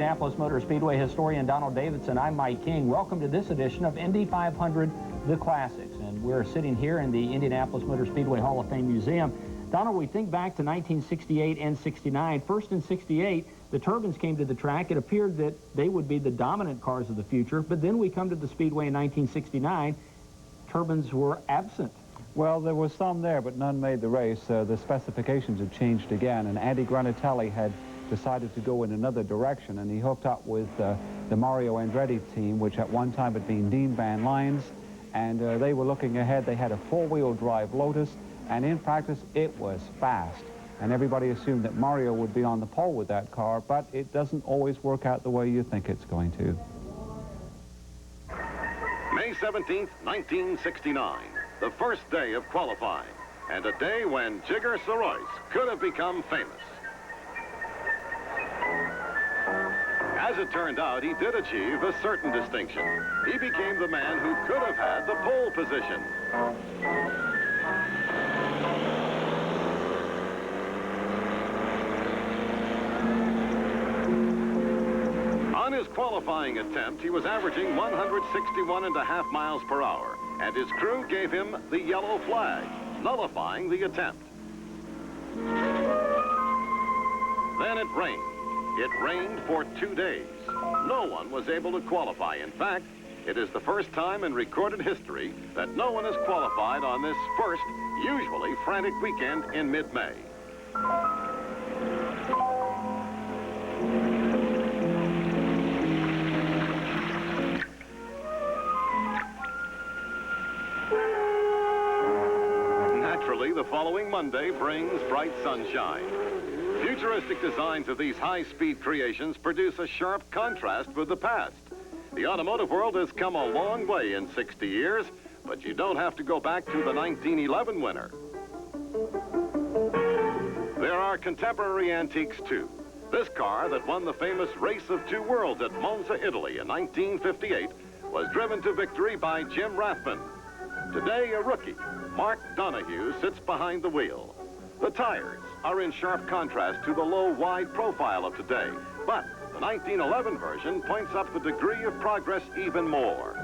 Indianapolis Motor Speedway historian Donald Davidson. I'm Mike King. Welcome to this edition of Indy 500, The Classics. And we're sitting here in the Indianapolis Motor Speedway Hall of Fame Museum. Donald, we think back to 1968 and 69. First in 68, the turbines came to the track. It appeared that they would be the dominant cars of the future. But then we come to the Speedway in 1969. Turbines were absent. Well, there was some there, but none made the race. The specifications had changed again, and Andy Granatelli had decided to go in another direction, and he hooked up with the Mario Andretti team, which at one time had been Dean Van Lines, and they were looking ahead. They had a four-wheel drive Lotus, and in practice, it was fast. And everybody assumed that Mario would be on the pole with that car, but it doesn't always work out the way you think it's going to. May 17th, 1969. The first day of qualifying, and a day when Jigger Sarois could have become famous. As it turned out, he did achieve a certain distinction. He became the man who could have had the pole position. On his qualifying attempt, he was averaging 161.5 miles per hour. And his crew gave him the yellow flag, nullifying the attempt. Then it rained. It rained for 2 days. No one was able to qualify. In fact, it is the first time in recorded history that no one has qualified on this first, usually frantic weekend in mid-May. The following Monday brings bright sunshine. Futuristic designs of these high-speed creations produce a sharp contrast with the past. The automotive world has come a long way in 60 years, but you don't have to go back to the 1911 winner. There are contemporary antiques, too. This car that won the famous Race of Two Worlds at Monza, Italy in 1958 was driven to victory by Jim Rathman. Today, a rookie, Mark Donohue, sits behind the wheel. The tires are in sharp contrast to the low, wide profile of today, but the 1911 version points up the degree of progress even more.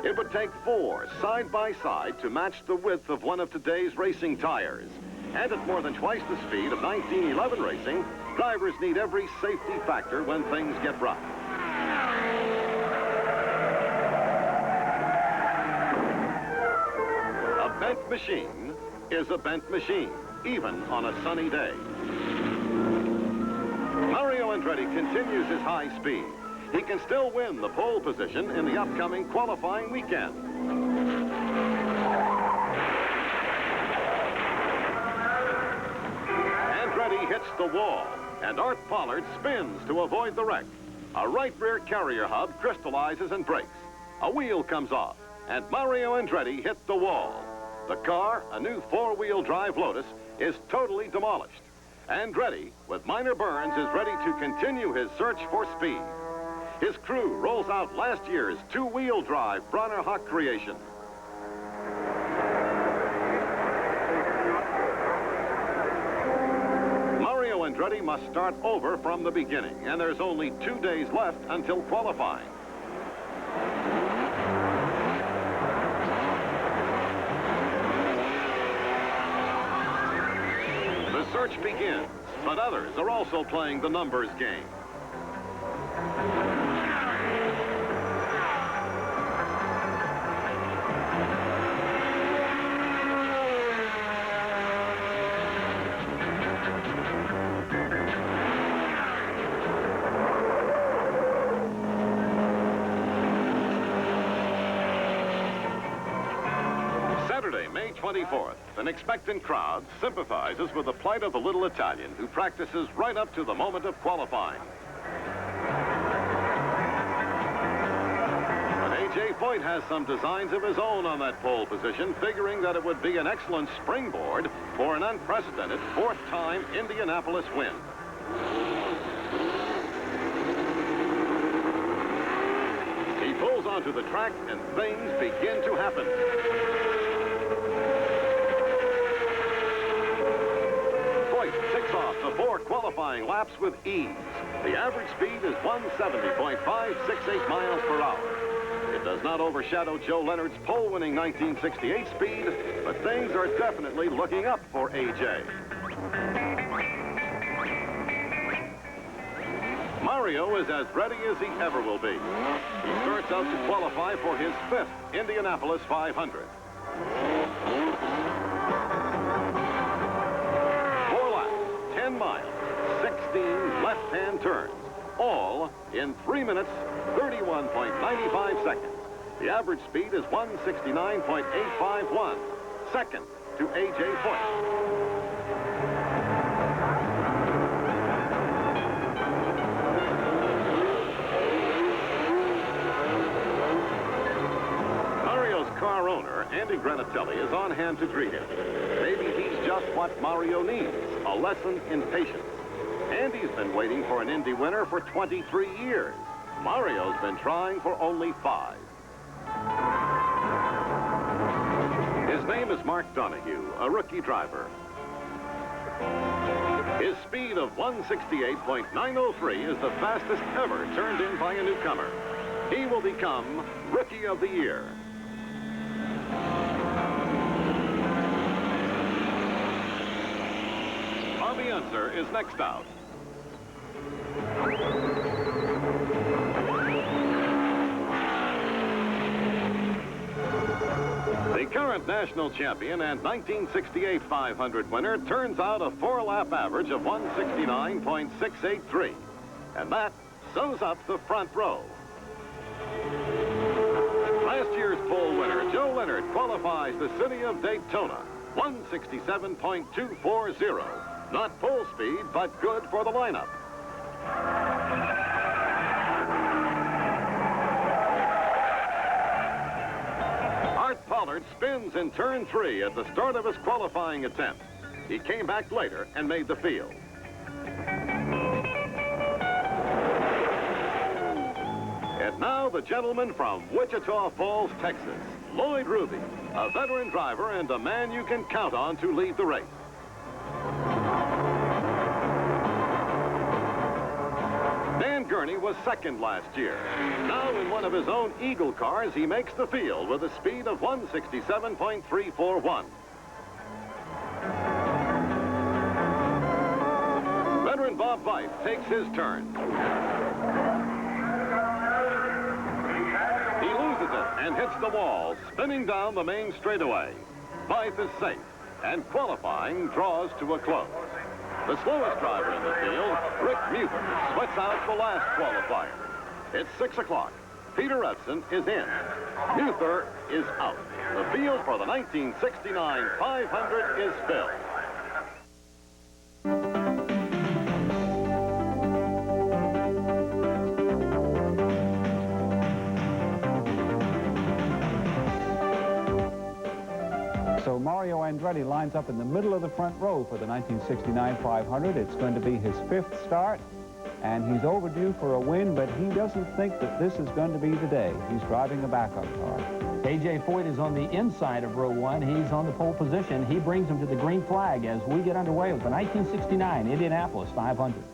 It would take 4 side by side to match the width of one of today's racing tires. And at more than twice the speed of 1911 racing, drivers need every safety factor when things get rough. A bent machine is a bent machine, even on a sunny day. Mario Andretti continues his high speed. He can still win the pole position in the upcoming qualifying weekend. Andretti hits the wall, and Art Pollard spins to avoid the wreck. A right rear carrier hub crystallizes and breaks. A wheel comes off, and Mario Andretti hit the wall. The car, a new 4-wheel drive Lotus, is totally demolished. Andretti, with minor burns, is ready to continue his search for speed. His crew rolls out last year's 2-wheel drive Bronner Hawk creation. Mario Andretti must start over from the beginning, and there's only 2 days left until qualifying. The search begins, but others are also playing the numbers game. Saturday, May 24th, an expectant crowd sympathizes with the plight of the little Italian who practices right up to the moment of qualifying. But A.J. Foyt has some designs of his own on that pole position, figuring that it would be an excellent springboard for an unprecedented 4th-time Indianapolis win. He pulls onto the track and things begin to happen. Foyt takes off the 4 qualifying laps with ease. The average speed is 170.568 miles per hour. It does not overshadow Joe Leonard's pole-winning 1968 speed, but things are definitely looking up for A.J. Mario is as ready as he ever will be. He starts out to qualify for his 5th Indianapolis 500. 4 laps, 10 miles, 16 left-hand turns, all in 3 minutes, 31.95 seconds. The average speed is 169.851, second to A.J. Foyt. Car owner, Andy Granatelli, is on hand to greet him. Maybe he's just what Mario needs, a lesson in patience. Andy's been waiting for an Indy winner for 23 years. Mario's been trying for only 5. His name is Mark Donahue, a rookie driver. His speed of 168.903 is the fastest ever turned in by a newcomer. He will become Rookie of the Year. Answer is next out. The current national champion and 1968 500 winner turns out a 4-lap average of 169.683. And that sews up the front row. Last year's pole winner, Joe Leonard, qualifies the city of Daytona, 167.240. Not full speed, but good for the lineup. Art Pollard spins in turn 3 at the start of his qualifying attempt. He came back later and made the field. And now the gentleman from Wichita Falls, Texas, Lloyd Ruby, a veteran driver and a man you can count on to lead the race. Dan Gurney was second last year. Now in one of his own Eagle cars, he makes the field with a speed of 167.341. Veteran Bob Veith takes his turn. He loses it and hits the wall, spinning down the main straightaway. Veith is safe, and qualifying draws to a close. The slowest driver in the field, Rick Muther, sweats out the last qualifier. It's 6 o'clock. Peter Evson is in. Muther is out. The field for the 1969 500 is filled. So Mario Andretti lines up in the middle of the front row for the 1969 500. It's going to be his 5th start, and he's overdue for a win, but he doesn't think that this is going to be the day. He's driving a backup car. A.J. Foyt is on the inside of row 1. He's on the pole position. He brings him to the green flag as we get underway with the 1969 Indianapolis 500.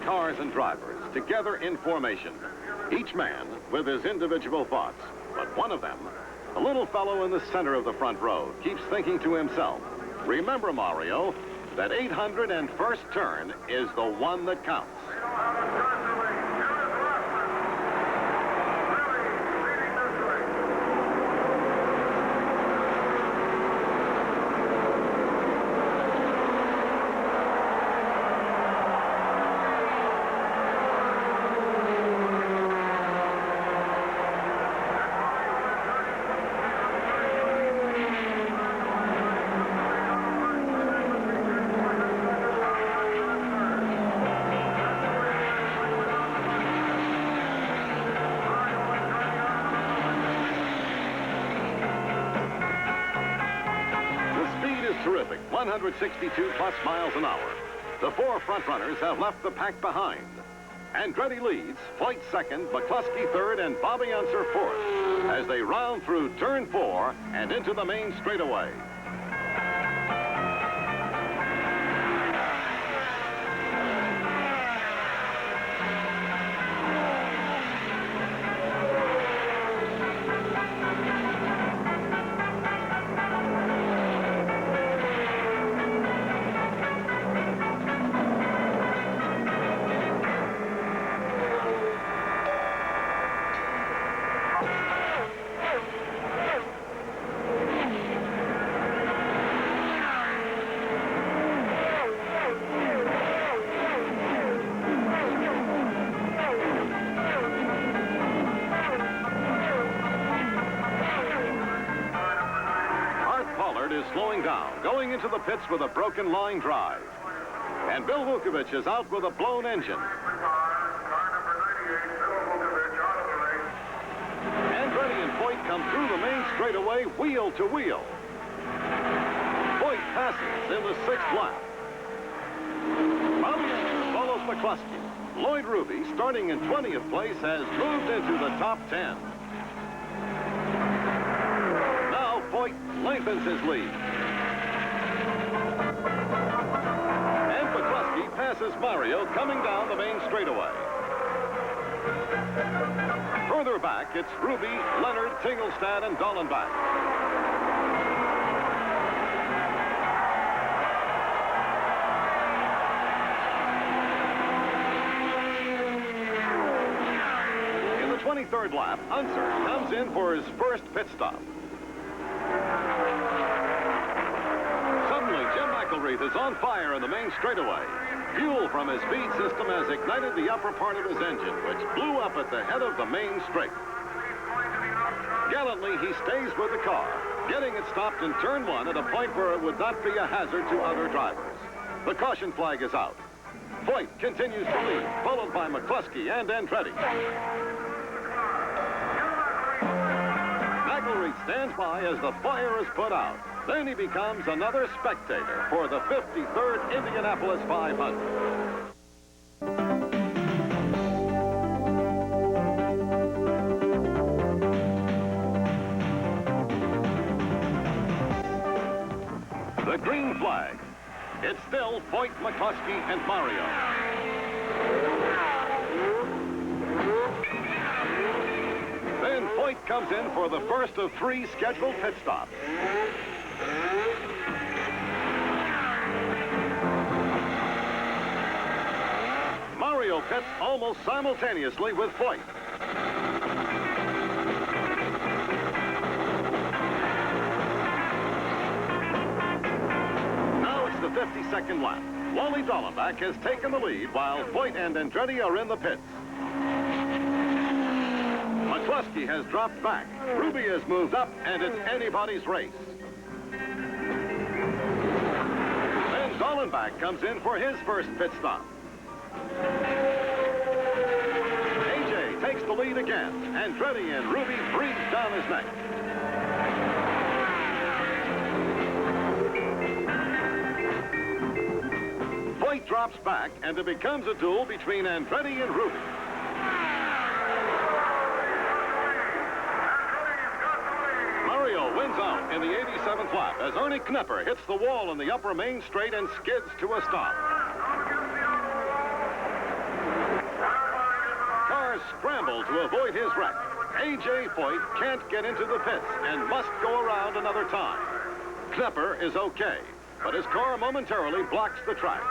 cars and drivers together in formation, each man with his individual thoughts. But one of them, the little fellow in the center of the front row, keeps thinking to himself, remember, Mario, that 801st turn is the one that counts. Terrific, 162 plus miles an hour. The four front runners have left the pack behind. Andretti leads, Foyt second, McCluskey third, and Bobby Unser fourth as they round through turn 4 and into the main straightaway. Is slowing down, going into the pits with a broken line drive. And Bill Vukovich is out with a blown engine. Andretti and Foyt come through the main straightaway wheel to wheel. Foyt passes in the 6th lap. Bobby Unser follows McCluskey. Lloyd Ruby, starting in 20th place, has moved into the top 10. Foyt lengthens his lead. And McCluskey passes Mario coming down the main straightaway. Further back, it's Ruby, Leonard, Tingelstad, and Dallenbach. In the 23rd lap, Unser comes in for his first pit stop. Suddenly, Jim McElreath is on fire in the main straightaway. Fuel from his feed system has ignited the upper part of his engine, which blew up at the head of the main straight. Gallantly, he stays with the car, getting it stopped in turn 1 at a point where it would not be a hazard to other drivers. The caution flag is out. Foyt continues to lead, followed by McCluskey and Andretti. McElreath stands by as the fire is put out. Then he becomes another spectator for the 53rd Indianapolis 500. The green flag. It's still Foyt, McCluskey, and Mario. Then Foyt comes in for the first of 3 scheduled pit stops. Mario pits almost simultaneously with Foyt. Now it's the 52nd lap. Wally Dallenbach has taken the lead while Foyt and Andretti are in the pits. McCluskey has dropped back. Ruby has moved up, and it's anybody's race. Then Dallenbach comes in for his first pit stop. AJ takes the lead again. Andretti and Ruby breathe down his neck. Foyt drops back, and it becomes a duel between Andretti and Ruby. Mario wins out in the 87th lap as Ernie Knepper hits the wall in the upper main straight and skids to a stop. scramble to avoid his wreck. A.J. Foyt can't get into the pits and must go around another time. Knepper is okay, but his car momentarily blocks the track.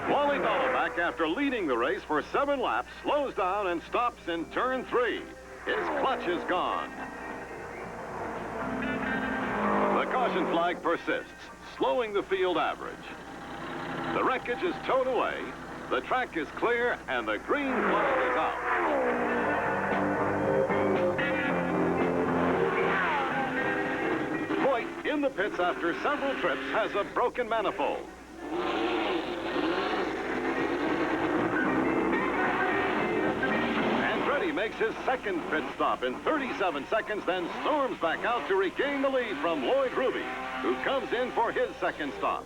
Wally Dolleback, after leading the race for 7 laps, slows down and stops in turn 3. His clutch is gone. The caution flag persists, slowing the field average. The wreckage is towed away, the track is clear, and the green flag is out. Foyt, in the pits after several trips, has a broken manifold. Andretti makes his second pit stop in 37 seconds, then storms back out to regain the lead from Lloyd Ruby, who comes in for his second stop.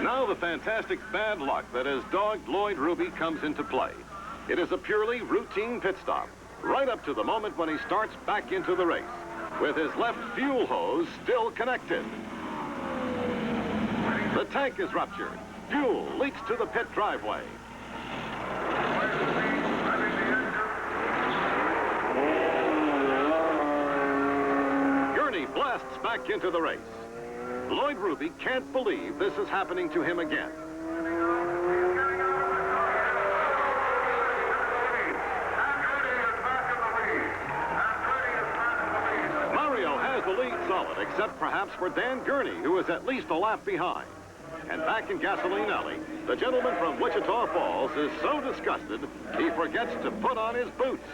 Now the fantastic bad luck that has dogged Lloyd Ruby comes into play. It is a purely routine pit stop, right up to the moment when he starts back into the race, with his left fuel hose still connected. The tank is ruptured. Fuel leaks to the pit driveway. Gurney blasts back into the race. Lloyd Ruby can't believe this is happening to him again. Mario has the lead solid, except perhaps for Dan Gurney, who is at least a lap behind. And back in Gasoline Alley, the gentleman from Wichita Falls is so disgusted, he forgets to put on his boots.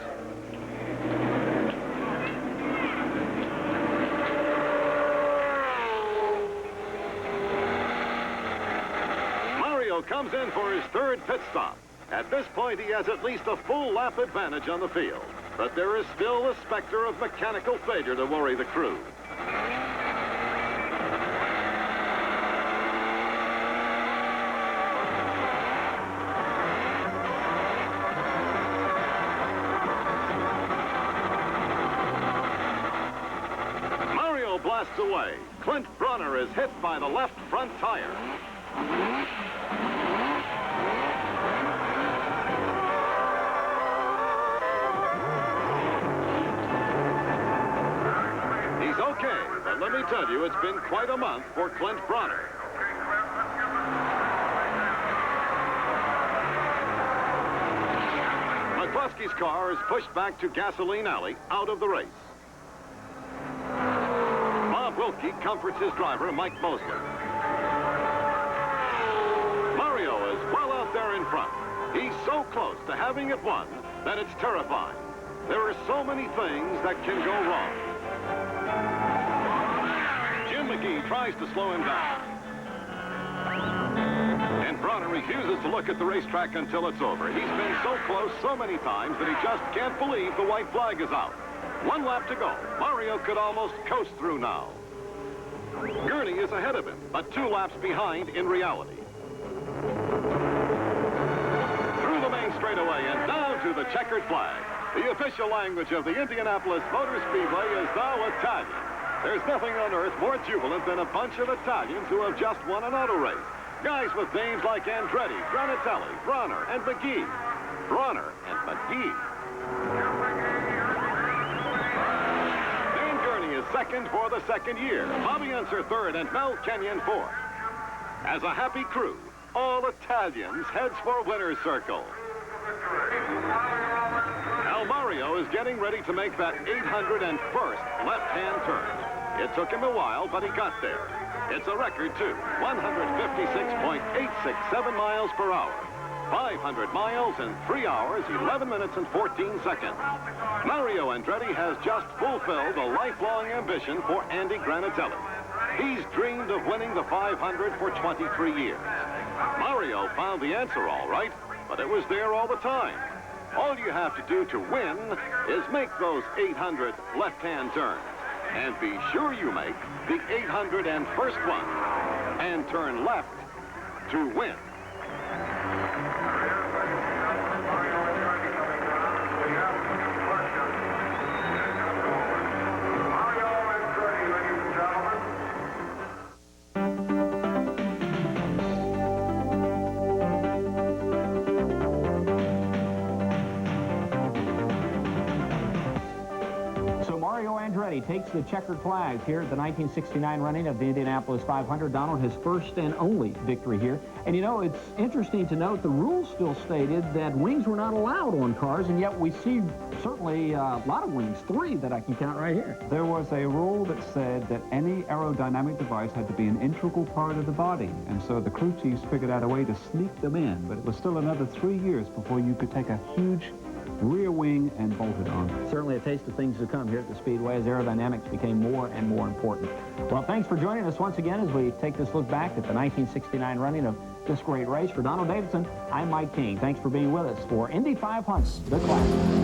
Mario comes in for his third pit stop. At this point, he has at least a full lap advantage on the field. But there is still the specter of mechanical failure to worry the crew. Mario blasts away. Clint Bronner is hit by the left front tire. He's okay, but let me tell you, it's been quite a month for Clint Bronner. McCluskey's car is pushed back to Gasoline Alley, out of the race. Bob Wilkie comforts his driver, Mike Mosley. Mario is well out there in front. He's so close to having it won that it's terrifying. There are so many things that can go wrong. Jim McGee tries to slow him down. And Bronner refuses to look at the racetrack until it's over. He's been so close so many times that he just can't believe the white flag is out. 1 lap to go. Mario could almost coast through now. Gurney is ahead of him, but 2 laps behind in reality. Through the main straightaway and down to the checkered flag. The official language of the Indianapolis Motor Speedway is now Italian. There's nothing on earth more jubilant than a bunch of Italians who have just won an auto race. Guys with names like Andretti, Granatelli, Bronner, and McGee. Bronner and McGee. Dan Gurney is second for the second year. Bobby Unser third and Mel Kenyon fourth. As a happy crew, all Italians heads for winner's circle. Mario is getting ready to make that 801st left-hand turn. It took him a while, but he got there. It's a record, too. 156.867 miles per hour. 500 miles in 3 hours, 11 minutes, and 14 seconds. Mario Andretti has just fulfilled a lifelong ambition for Andy Granatelli. He's dreamed of winning the 500 for 23 years. Mario found the answer all right, but it was there all the time. All you have to do to win is make those 800 left-hand turns. And be sure you make the 801st one and turn left to win. Andretti takes the checkered flag here at the 1969 running of the Indianapolis 500. Donald, his first and only victory here. And, you know, it's interesting to note the rules still stated that wings were not allowed on cars, and yet we see certainly a lot of wings, 3 that I can count right here. There was a rule that said that any aerodynamic device had to be an integral part of the body, and so the crew chiefs figured out a way to sneak them in, but it was still another 3 years before you could take a huge rear wing and bolt it on. Certainly a taste of things to come here at the Speedway as aerodynamics became more and more important. Well, thanks for joining us once again as we take this look back at the 1969 running of this great race. For Donald Davidson, I'm Mike King. Thanks for being with us for Indy 500, the Classic.